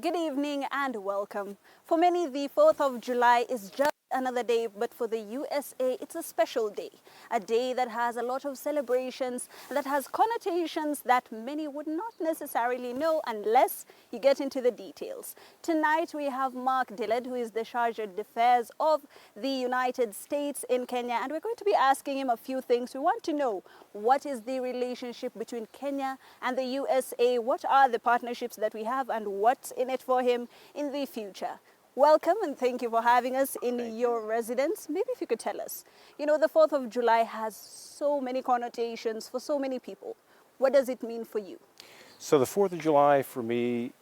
Good evening and welcome. For many, the 4th of July is just another day, but for the USA, it's a special day. A day that has a lot of celebrations, that has connotations that many would not necessarily know unless you get into the details. Tonight, we have Mark Dillard, who is the Charge d'Affaires of the United States in Kenya, and we're going to be asking him a few things. We want to know, what is the relationship between Kenya and the USA? What are the partnerships that we have, and what's in it for him in the future? Welcome and thank you for having us in your residence. Maybe if you could tell us, the 4th of July has so many connotations for so many people. What does it mean for you? So the 4th of July for me,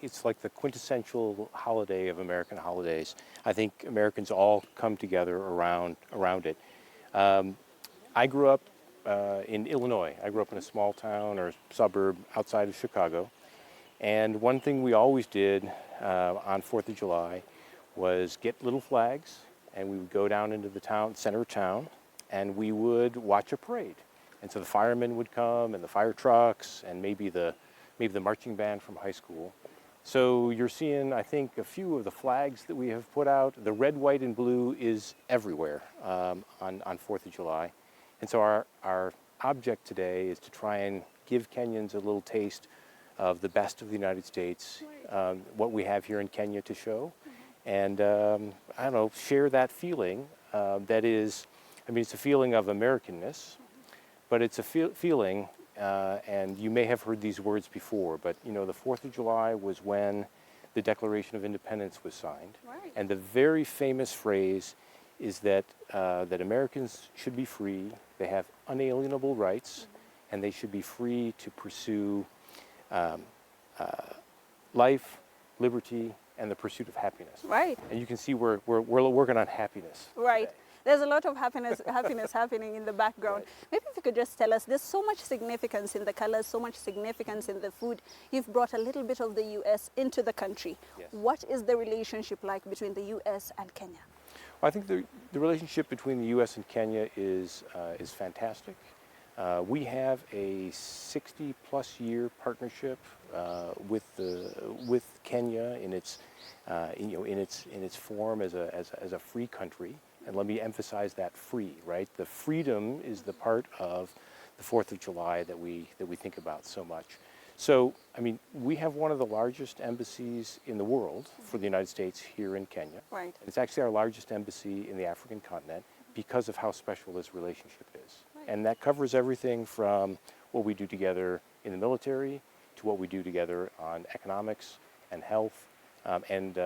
it's like the quintessential holiday of American holidays. I think Americans all come together around it. I grew up in Illinois. I grew up in a small town or suburb outside of Chicago. And one thing we always did on 4th of July was get little flags, and we would go down into the center of town, and we would watch a parade. And so the firemen would come, and the fire trucks, and maybe the marching band from high school. So you're seeing, I think, a few of the flags that we have put out. The red, white, and blue is everywhere on 4th of July. And so our object today is to try and give Kenyans a little taste of the best of the United States, what we have here in Kenya to show, and share that feeling. That is, it's a feeling of Americanness, but it's a feeling, and you may have heard these words before, but the 4th of July was when the Declaration of Independence was signed, and the very famous phrase is that Americans should be free, they have unalienable rights, and they should be free to pursue life, liberty, and the pursuit of happiness. Right. And you can see we're working on happiness. Right. Today. There's a lot of happiness happening in the background. Right. Maybe if you could just tell us, there's so much significance in the colors, so much significance in the food. You've brought a little bit of the U.S. into the country. Yes. What is the relationship like between the U.S. and Kenya? Well, I think the relationship between the U.S. and Kenya is fantastic. We have a 60-plus year partnership with Kenya in its form as a free country, and let me emphasize that free. Right, the freedom is the part of the 4th of July that we think about so much. So, we have one of the largest embassies in the world for the United States here in Kenya. Right. It's actually our largest embassy in the African continent because of how special this relationship is. Right. And that covers everything from what we do together in the military to what we do together on economics and health, and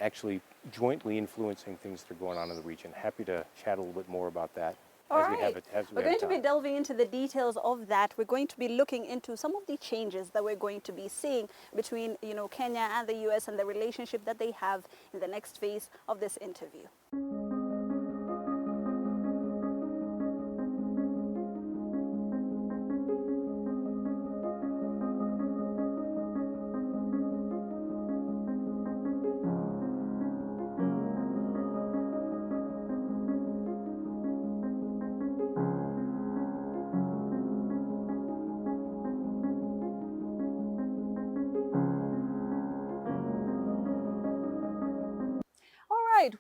actually jointly influencing things that are going on in the region. Happy to chat a little bit more about that. All right. We're going to be delving into the details of that. We're going to be looking into some of the changes that we're going to be seeing between, Kenya and the U.S. and the relationship that they have in the next phase of this interview.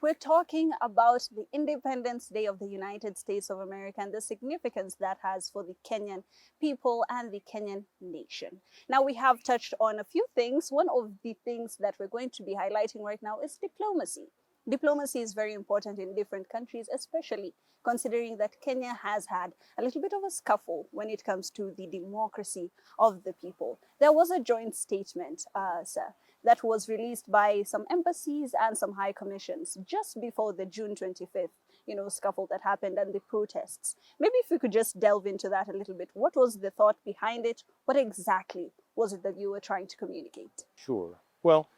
We're talking about the Independence Day of the United States of America and the significance that has for the Kenyan people and the Kenyan nation. Now, we have touched on a few things. One of the things that we're going to be highlighting right now is diplomacy. Diplomacy is very important in different countries, especially considering that Kenya has had a little bit of a scuffle when it comes to the democracy of the people. There was a joint statement, sir, that was released by some embassies and some high commissions just before the June 25th, scuffle that happened and the protests. Maybe if we could just delve into that a little bit. What was the thought behind it? What exactly was it that you were trying to communicate? Sure. Well,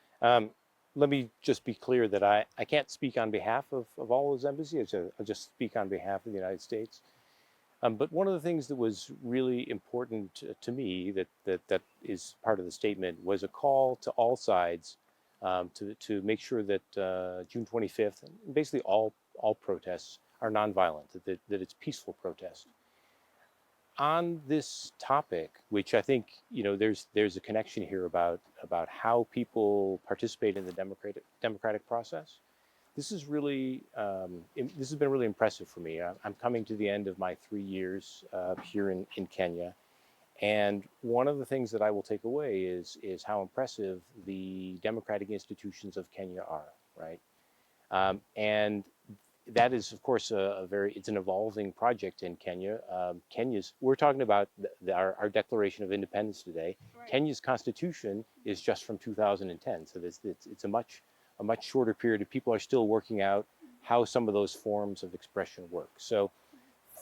let me just be clear that I can't speak on behalf of all those embassies. I'll just speak on behalf of the United States. But one of the things that was really important to me that is part of the statement was a call to all sides to make sure that June 25th, and basically all protests, are nonviolent, that it's peaceful protest. on this topic, which I think, there's a connection here about how people participate in the democratic process. This is really this has been really impressive for me. I'm coming to the end of my 3 years here in Kenya, and one of the things that I will take away is how impressive the democratic institutions of Kenya are, right? And that is, of course, it's an evolving project in Kenya. We're talking about our Declaration of Independence today. Right. Kenya's constitution is just from 2010, so it's a much shorter period. People are still working out how some of those forms of expression work. So,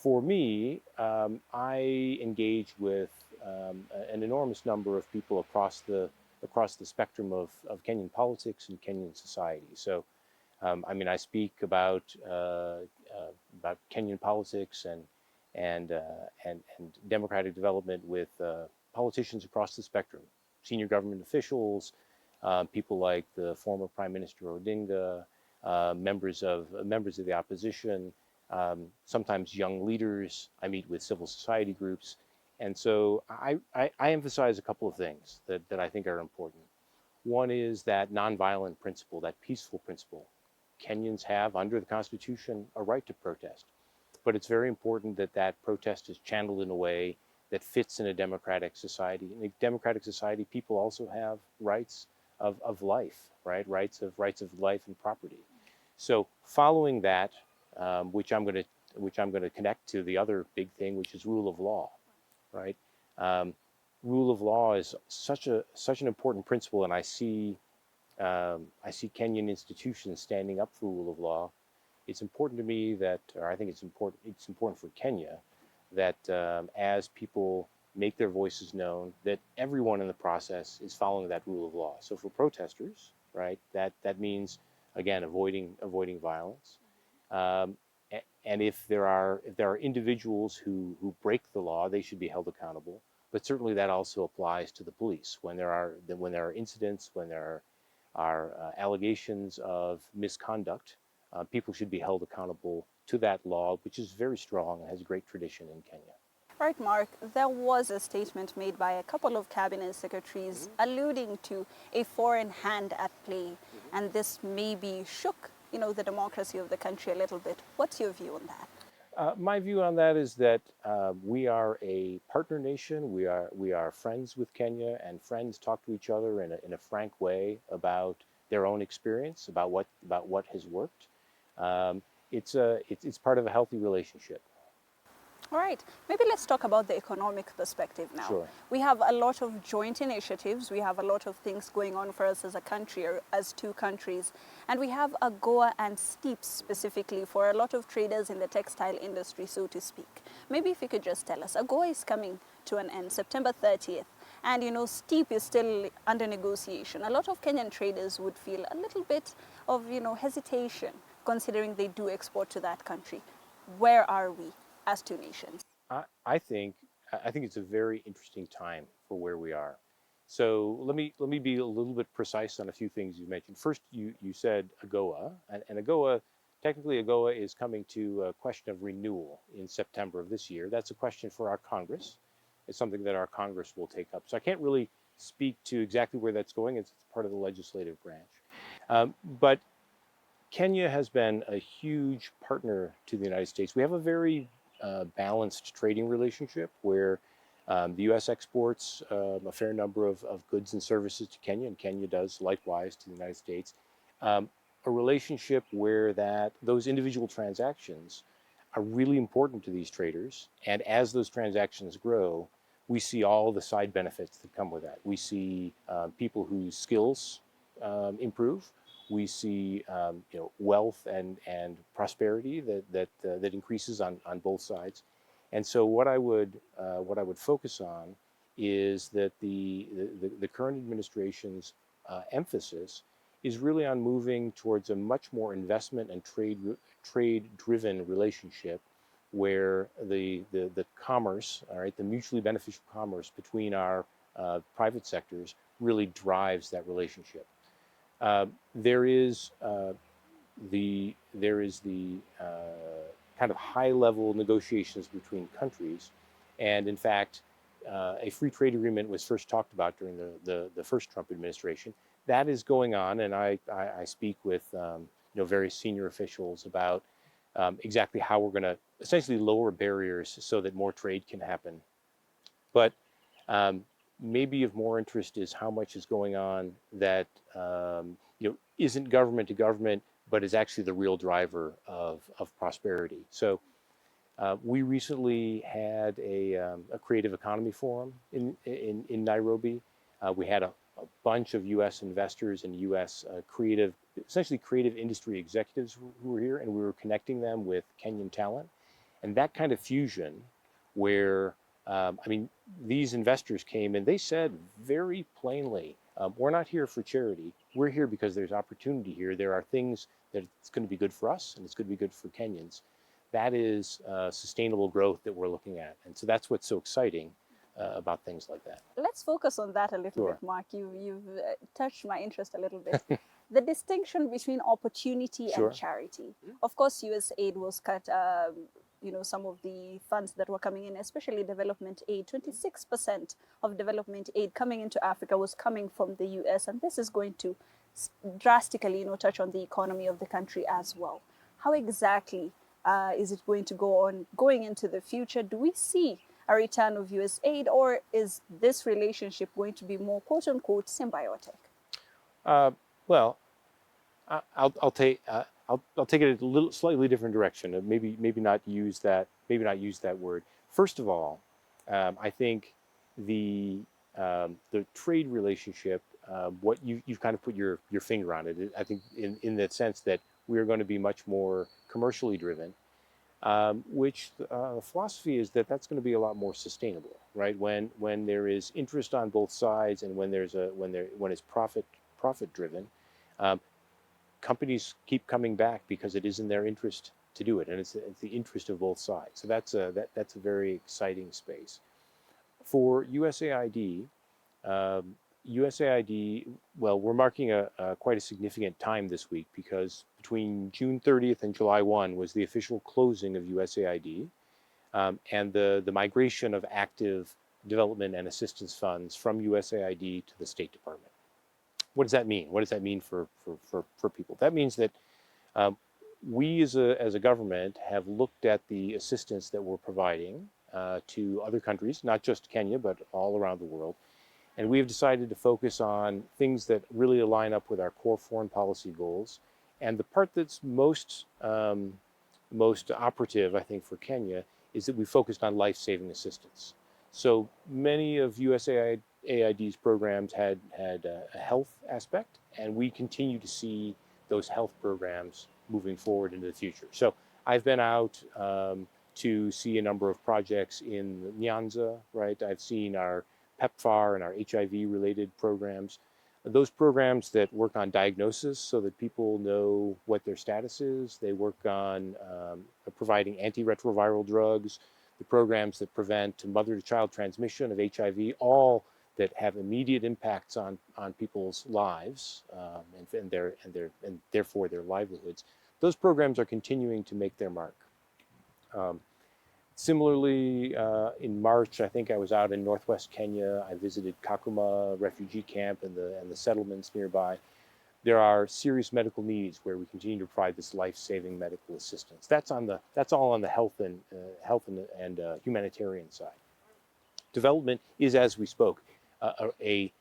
for me, I engage with an enormous number of people across the spectrum of Kenyan politics and Kenyan society. So, I speak about Kenyan politics and democratic development with politicians across the spectrum, senior government officials, people like the former Prime Minister Odinga, members of the opposition, sometimes young leaders. I meet with civil society groups, and so I emphasize a couple of things that I think are important. One is that nonviolent principle, that peaceful principle. Kenyans have, under the Constitution, a right to protest. But it's very important that that protest is channeled in a way that fits in a democratic society. In a democratic society, people also have rights of life, right? Rights of life and property. So following that, which I'm going to connect to the other big thing, which is rule of law, right? Um, Rule of law is such an important principle, and I see Kenyan institutions standing up for rule of law. It's important to me that, or I think it's important for Kenya that as people make their voices known, that everyone in the process is following that rule of law. So for protesters, right, that means again avoiding violence. Um, and if there are individuals who break the law, they should be held accountable. But certainly that also applies to the police when there are incidents, when there are allegations of misconduct. People should be held accountable to that law, which is very strong and has a great tradition in Kenya. Right, Mark, there was a statement made by a couple of cabinet secretaries alluding to a foreign hand at play, and this maybe shook, the democracy of the country a little bit. What's your view on that? My view on that is that we are a partner nation. We are friends with Kenya, and friends talk to each other in a frank way about their own experience, about what has worked. It's part of a healthy relationship. All right, maybe let's talk about the economic perspective now. Sure. We have a lot of joint initiatives. We have a lot of things going on for us as a country or as two countries. And we have AGOA and STEEP specifically for a lot of traders in the textile industry, so to speak. Maybe if you could just tell us, AGOA is coming to an end September 30th. And STEEP is still under negotiation. A lot of Kenyan traders would feel a little bit of hesitation considering they do export to that country. Where are we as two nations? I think it's a very interesting time for where we are. So let me be a little bit precise on a few things you mentioned. First, you said AGOA, and AGOA, technically AGOA is coming to a question of renewal in September of this year. That's a question for our Congress. It's something that our Congress will take up. So I can't really speak to exactly where that's going. It's part of the legislative branch. But Kenya has been a huge partner to the United States. We have a very balanced trading relationship where the U.S. exports a fair number of goods and services to Kenya, and Kenya does likewise to the United States. A relationship where those individual transactions are really important to these traders, and as those transactions grow, we see all the side benefits that come with that. We see people whose skills improve. We see wealth and prosperity that increases on both sides. And so what I would focus on is that the current administration's emphasis is really on moving towards a much more investment and trade driven relationship where the commerce, all right, the mutually beneficial commerce between our private sectors really drives that relationship. There is the kind of high level negotiations between countries, And in fact, a free trade agreement was first talked about during the first Trump administration. That is going on, and I speak with various senior officials about exactly how we're going to essentially lower barriers so that more trade can happen. But maybe of more interest is how much is going on that isn't government to government, but is actually the real driver of prosperity. So we recently had a creative economy forum in Nairobi. We had a bunch of U.S. investors and U.S. essentially creative industry executives who were here, and we were connecting them with Kenyan talent. And that kind of fusion where, these investors came and they said very plainly, we're not here for charity. We're here because there's opportunity here. There are things that it's going to be good for us and it's going to be good for Kenyans. That is sustainable growth that we're looking at. And so that's what's so exciting about things like that. Let's focus on that a little Sure. bit, Mark. You've touched my interest a little bit. The distinction between opportunity Sure. and charity. Of course, US aid was cut. Some of the funds that were coming in, especially development aid, 26% of development aid coming into Africa was coming from the US, and this is going to drastically, touch on the economy of the country as well. How exactly is it going to go on going into the future? Do we see a return of US aid, or is this relationship going to be more quote unquote symbiotic? Well, I'll take it a little slightly different direction. Maybe not use that word. First of all, I think the trade relationship, what you've kind of put your finger on it. I think in that sense that we are going to be much more commercially driven, which the philosophy is that that's going to be a lot more sustainable, right? When there is interest on both sides, and when it's profit driven. Companies keep coming back because it is in their interest to do it, and it's the interest of both sides. So that's a very exciting space. For USAID, well, we're marking quite a significant time this week, because between June 30th and July 1 was the official closing of USAID, and the migration of active development and assistance funds from USAID to the State Department. What does that mean? What does that mean for people? That means that we as a government have looked at the assistance that we're providing to other countries, not just Kenya, but all around the world. And we have decided to focus on things that really align up with our core foreign policy goals. And the part that's most operative, I think, for Kenya is that we focused on life-saving assistance. So many of USAID's programs had a health aspect, and we continue to see those health programs moving forward into the future. So I've been out to see a number of projects in Nyanza, right? I've seen our PEPFAR and our HIV-related programs. Those programs that work on diagnosis so that people know what their status is. They work on providing antiretroviral drugs, the programs that prevent mother-to-child transmission of HIV, all that have immediate impacts on people's lives and therefore their livelihoods. Those programs are continuing to make their mark. Similarly, in March, I think I was out in northwest Kenya. I visited Kakuma refugee camp and the settlements nearby. There are serious medical needs where we continue to provide this life-saving medical assistance. That's all on the health and humanitarian side. Development is, as we spoke, a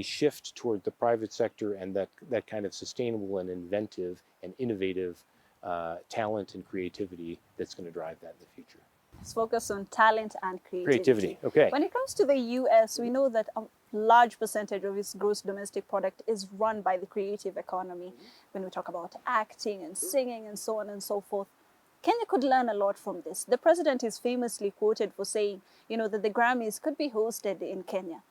shift toward the private sector and that kind of sustainable and inventive and innovative talent and creativity that's going to drive that in the future. Let's focus on talent and creativity. Okay. When it comes to the US, we know that a large percentage of its gross domestic product is run by the creative economy. When we talk about acting and singing and so on and so forth, Kenya could learn a lot from this. The president is famously quoted for saying, that the Grammys could be hosted in Kenya.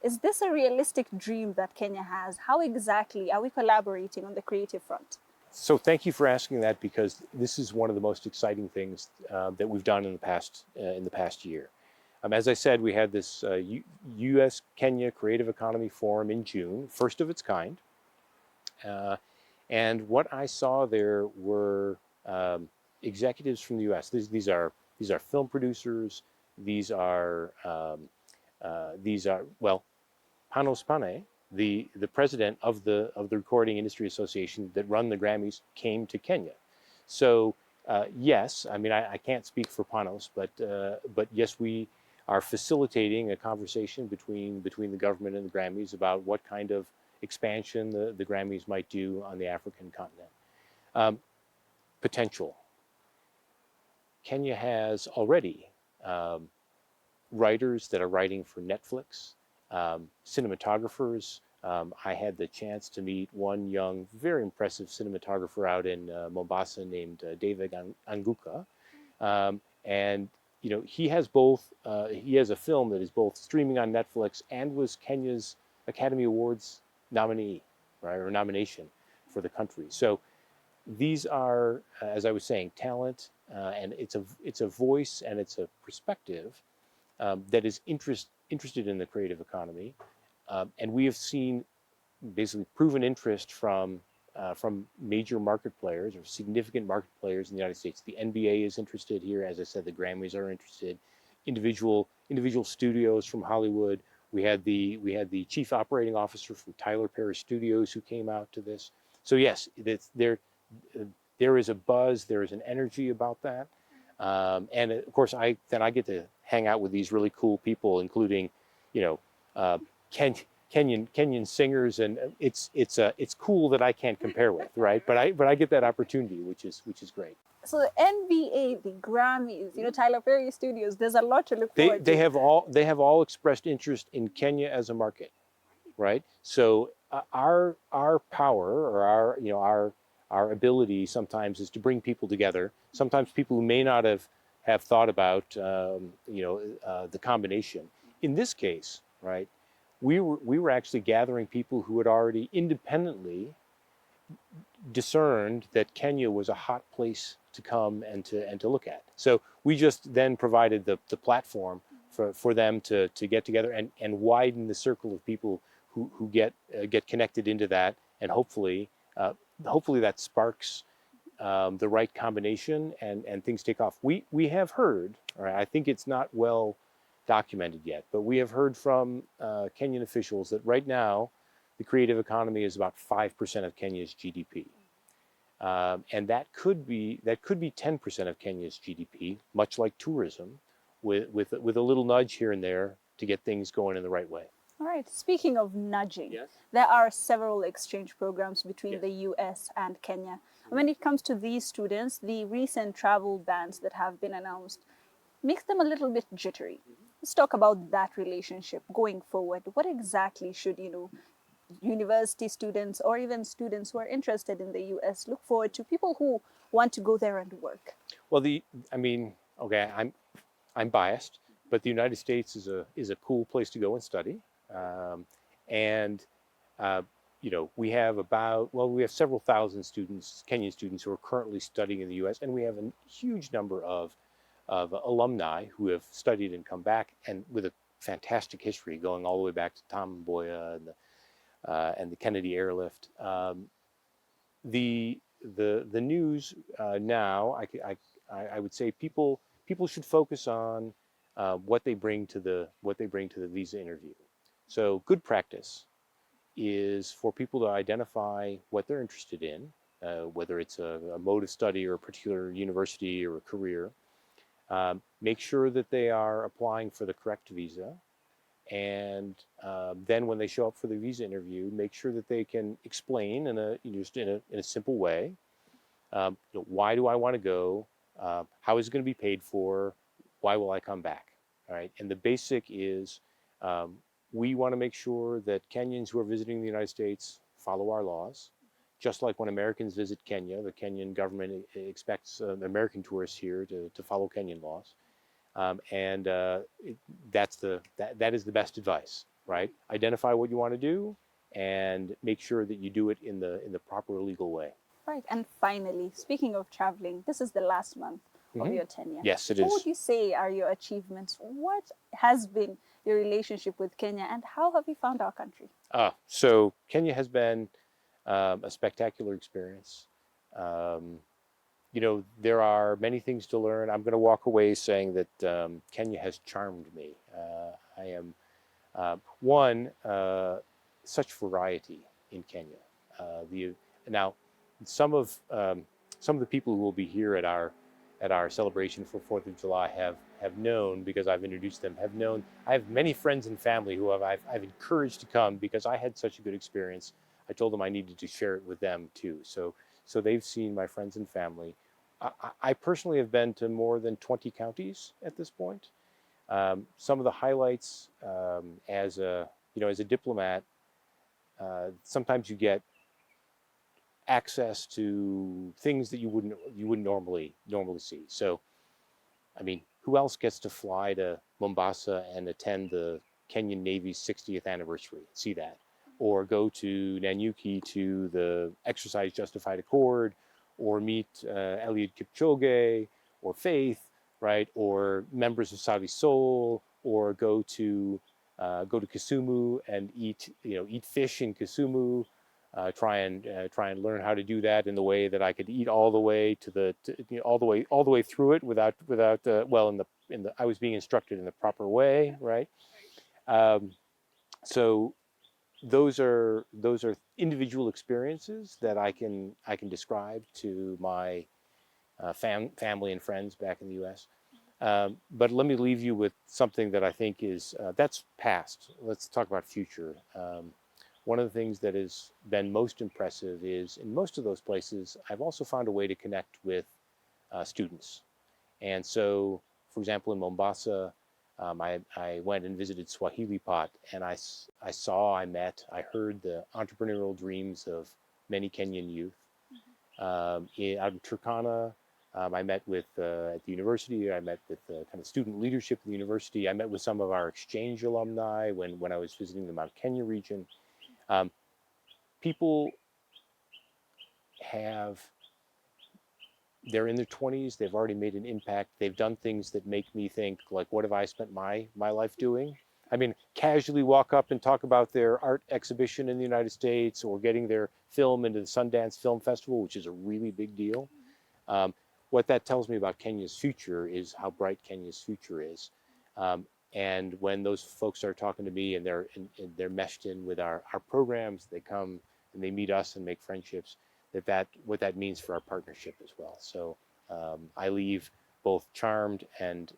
Is this a realistic dream that Kenya has? How exactly are we collaborating on the creative front? So thank you for asking that, because this is one of the most exciting things that we've done in the past year. As I said, we had this U.S.-Kenya Creative Economy Forum in June, first of its kind. And what I saw there were executives from the U.S. These are film producers, these are well, Panos Panay, the president of the Recording Industry Association that run the Grammys, came to Kenya. So yes, I mean I can't speak for Panos, but yes, we are facilitating a conversation between the government and the Grammys about what kind of expansion the Grammys might do on the African continent. Potential. Kenya has already writers that are writing for Netflix, cinematographers. I had the chance to meet one young, very impressive cinematographer out in Mombasa named David Anguka. And you know, he has both. He has a film that is both streaming on Netflix and was Kenya's Academy Awards nominee, right, or nomination for the country. So these are, as I was saying, talent, and it's a voice and it's a perspective that is interested in the creative economy, and we have seen basically proven interest from major market players or significant market players in the United States. The NBA is interested here, as I said. The Grammys are interested. Individual studios from Hollywood. We had the chief operating officer from Tyler Perry Studios who came out to this. So yes, there is a buzz. There is an energy about that. And of course, I get to hang out with these really cool people, including, you know, Kenyan singers, and it's cool that I can't compare with, right? But I get that opportunity, which is great. So the NBA, the Grammys, you know, Tyler Perry Studios, there's a lot to look forward to. They have all expressed interest in Kenya as a market, right? So our power, or our ability sometimes is to bring people together. Sometimes people who may not have thought about the combination. In this case, right, we were actually gathering people who had already independently discerned that Kenya was a hot place to come and to look at. So we just then provided the platform for them to get together and widen the circle of people who get connected into that, and hopefully that sparks the right combination and things take off. We have heard, right, I think it's not well documented yet, but we have heard from Kenyan officials that right now the creative economy is about 5% of Kenya's GDP. And that could be 10% of Kenya's GDP, much like tourism, with a little nudge here and there to get things going in the right way. All right. Speaking of nudging, yes, there are several exchange programs between yes, the U.S. and Kenya. When it comes to these students, the recent travel bans that have been announced makes them a little bit jittery. Let's talk about that relationship going forward. What exactly should, you know, university students or even students who are interested in the US look forward to, people who want to go there and work? Well, okay, I'm biased, but the United States is a cool place to go and study, and we have several thousand students, Kenyan students, who are currently studying in the U.S., and we have a huge number of alumni who have studied and come back, and with a fantastic history going all the way back to Tom Mboya and the Kennedy Airlift. The news now, I would say people should focus on what they bring to the visa interview. So good practice is for people to identify what they're interested in, whether it's a mode of study or a particular university or a career. Make sure that they are applying for the correct visa. And then when they show up for the visa interview, make sure that they can explain in a simple way, why do I want to go, how is it going to be paid for, why will I come back, all right? And the basic is we want to make sure that Kenyans who are visiting the United States follow our laws. Just like when Americans visit Kenya, the Kenyan government expects American tourists here to follow Kenyan laws. That is the best advice, right? Identify what you want to do and make sure that you do it in the proper legal way. Right. And finally, speaking of traveling, this is the last month of your tenure. Yes, it is. What would you say are your achievements? What has been your relationship with Kenya, and how have you found our country? So Kenya has been a spectacular experience. there are many things to learn. I'm going to walk away saying that Kenya has charmed me. I am one, such variety in Kenya. Now, some of the people who will be here at our celebration for 4th of July have known, because I've introduced them, have known. I have many friends and family who I've encouraged to come because I had such a good experience. I told them I needed to share it with them too. So they've seen my friends and family. I personally have been to more than 20 counties at this point. Some of the highlights, as a diplomat, sometimes you get access to things that you wouldn't normally see. So, I mean, who else gets to fly to Mombasa and attend the Kenyan Navy's 60th anniversary? See that, or go to Nanyuki to the Exercise Justified Accord, or meet Eliud Kipchoge or Faith, right? Or members of Saudi Soul, or go to Kisumu and eat fish in Kisumu. Try and learn how to do that in the way that I could eat all the way all the way through it without I was being instructed in the proper way, right? So those are individual experiences that I can describe to my family and friends back in the U.S. But let me leave you with something that I think is that's past. Let's talk about future. One of the things that has been most impressive is, in most of those places, I've also found a way to connect with students. And so, for example, in Mombasa, I went and visited Swahili Pot, and I heard the entrepreneurial dreams of many Kenyan youth. Out in Turkana, I met with, at the university, I met with kind of student leadership at the university. I met with some of our exchange alumni when I was visiting the Mount Kenya region. People they're in their 20s, they've already made an impact, they've done things that make me think, like, what have I spent my life doing? I mean, casually walk up and talk about their art exhibition in the United States, or getting their film into the Sundance Film Festival, which is a really big deal. What that tells me about Kenya's future is how bright Kenya's future is. And when those folks are talking to me and they're meshed in with our programs, they come and they meet us and make friendships, what that means for our partnership as well. So I leave both charmed and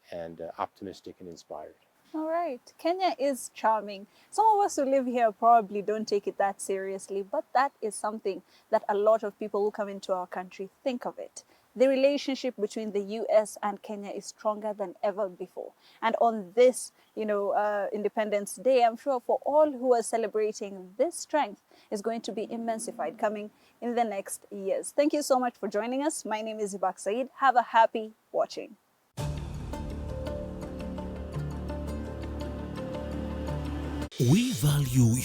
optimistic and inspired. All right. Kenya is charming. Some of us who live here probably don't take it that seriously, but that is something that a lot of people who come into our country think of it. The relationship between the US and Kenya is stronger than ever before. And on this, Independence Day, I'm sure for all who are celebrating, this strength is going to be immensified coming in the next years. Thank you so much for joining us. My name is Ibak Said. Have a happy watching. We value